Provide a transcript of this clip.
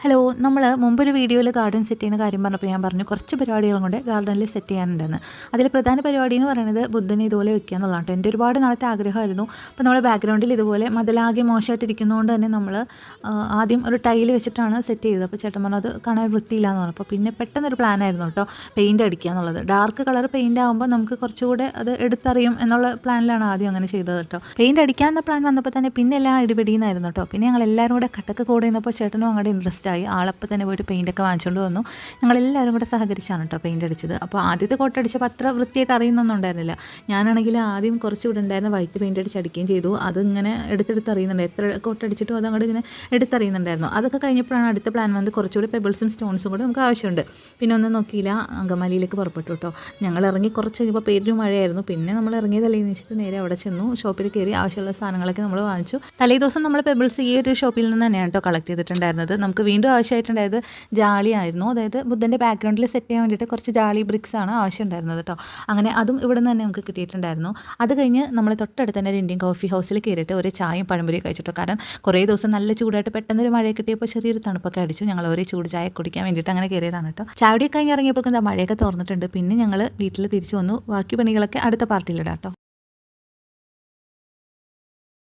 Hello, നമ്മൾ മുമ്പൊരു വീഡിയോയിൽ ഗാർഡൻ സെറ്റ് ചെയ്യുന്ന കാര്യം പറഞ്ഞപ്പോൾ ഞാൻ പറഞ്ഞു കുറച്ച് പരിപാടികളും കൊണ്ട് ഗാർഡനിൽ സെറ്റ് ചെയ്യാനുണ്ടെന്ന്. അതിൽ പ്രധാന പരിപാടി എന്ന് പറയുന്നത് ബുദ്ധനെ ഇതുപോലെ വെക്കുക എന്നുള്ളതാണ് കേട്ടോ. എൻ്റെ ഒരുപാട് നാളത്തെ ആഗ്രഹമായിരുന്നു. അപ്പോൾ നമ്മൾ ബാക്ക്ഗ്രൗണ്ടിൽ ഇതുപോലെ മതിലാകെ മോശമായിട്ടിരിക്കുന്നതുകൊണ്ട് തന്നെ നമ്മൾ ആദ്യം ഒരു ടൈൽ വെച്ചിട്ടാണ് സെറ്റ് ചെയ്തത്. അപ്പോൾ ചേട്ടൻ പറഞ്ഞു അത് കാണാൻ വൃത്തിയില്ല എന്ന് പറഞ്ഞപ്പോൾ പിന്നെ പെട്ടെന്നൊരു പ്ലാനായിരുന്നു കേട്ടോ, പെയിൻറ്റ് അടിക്കുക എന്നുള്ളത്. ഡാർക്ക് കളർ പെയിൻ്റ് ആകുമ്പോൾ നമുക്ക് കുറച്ചുകൂടെ അത് എടുത്തറിയും എന്നുള്ള പ്ലാനിലാണ് ആദ്യം അങ്ങനെ ചെയ്തത് കേട്ടോ. പെയിൻറ്റ് അടിക്കാവുന്ന പ്ലാൻ വന്നപ്പോൾ തന്നെ പിന്നെ എല്ലാം ഇടിപിടിയെന്നായിരുന്നു കേട്ടോ. പിന്നെ ഞങ്ങൾ എല്ലാവരും കൂടെ കട്ടക്ക് കൂടെ നിന്നപ്പോൾ ചേട്ടനും അങ്ങോട്ട് ഇൻട്രസ്റ്റ് ആയി. ആളപ്പം തന്നെ പോയിട്ട് പെയിൻ്റൊക്കെ വാങ്ങിച്ചുകൊണ്ട് വന്നു. ഞങ്ങളെല്ലാവരും കൂടെ സഹകരിച്ചാണ് കേട്ടോ പെയിൻ്റ് അടിച്ചത്. അപ്പോൾ ആദ്യത്തെ കോട്ടടിച്ചപ്പോൾ അത്ര വൃത്തിയായിട്ട് അറിയുന്നൊന്നും ഉണ്ടായിരുന്നില്ല. ഞാനാണെങ്കിൽ ആദ്യം കുറച്ച് ഇവിടെ ഉണ്ടായിരുന്ന വൈറ്റ് പെയിൻ്റ് അടിച്ച് അടിക്കുകയും ചെയ്തു. അതിങ്ങനെ എടുത്തെടുത്ത് അറിയുന്നുണ്ട്, എത്ര കോട്ടടിച്ചിട്ടും അത് അങ്ങോട്ട് ഇങ്ങനെ എടുത്തറിയുന്നുണ്ടായിരുന്നു. അതൊക്കെ കഴിഞ്ഞപ്പോഴാണ് അടുത്ത പ്ലാൻ വന്ന് കുറച്ചുകൂടി പെബിൾസും സ്റ്റോൺസും കൂടെ നമുക്ക് ആവശ്യമുണ്ട്. പിന്നെ ഒന്നും നോക്കിയില്ല, അങ്കമാലിയിലേക്ക് പുറപ്പെട്ടു കേട്ടോ. ഞങ്ങൾ ഇറങ്ങി കുറച്ച് കഴിഞ്ഞപ്പോൾ പേരും മഴയായിരുന്നു. പിന്നെ നമ്മൾ ഇറങ്ങിയതല്ലേ എന്ന് വെച്ചിട്ട് നേരെ അവിടെ ചെന്നു. ഷോപ്പിൽ കയറി ആവശ്യമുള്ള സാധനങ്ങളൊക്കെ നമ്മൾ വാങ്ങിച്ചു. തലേ ദിവസം നമ്മൾ പെബിൾസ് ഈ ഒരു ഷോപ്പിൽ നിന്ന് തന്നെയാണ് കേട്ടോ കളക്ട് ചെയ്തിട്ടുണ്ടായിരുന്നത്. നമുക്ക് വീണ്ടും ആവശ്യമായിട്ടുണ്ടായത് ജാളിയായിരുന്നു. അതായത് ബുദ്ധൻ്റെ ബാക്ക്ഗ്രൗണ്ടിൽ സെറ്റ് ചെയ്യാൻ വേണ്ടിയിട്ട് കുറച്ച് ജാളി ബ്രിക്സ് ആണ് ആവശ്യമുണ്ടായിരുന്നത് കേട്ടോ. അങ്ങനെ അതും ഇവിടെ നിന്ന് തന്നെ നമുക്ക് കിട്ടിയിട്ടുണ്ടായിരുന്നു. അത് കഴിഞ്ഞ് നമ്മൾ തൊട്ടടുത്ത് തന്നെ ഒരു ഇന്ത്യൻ കോഫി ഹൗസിൽ കയറിയിട്ട് ഒരു ചായയും പഴംപൊരിയും കഴിച്ചിട്ടോ. കാരണം കുറേ ദിവസം നല്ല ചൂടായിട്ട് പെട്ടെന്നൊരു മഴ കിട്ടിയപ്പോൾ ചെറിയൊരു തണുപ്പൊക്കെ അടിച്ചു. ഞങ്ങൾ ഒരു ചൂട് ചായ കുടിക്കാൻ വേണ്ടിയിട്ട് അങ്ങനെ കയറിയതാണ് കേട്ടോ. ചായയൊക്കെ കഴിഞ്ഞ് ഇറങ്ങിയപ്പോൾ എന്താ മഴയൊക്കെ തുറന്നിട്ടുണ്ട്. പിന്നെ ഞങ്ങൾ വീട്ടിൽ തിരിച്ചു വന്നു. ബാക്കി പണികളൊക്കെ അടുത്ത പാർട്ടിയിലിടാം കേട്ടോ.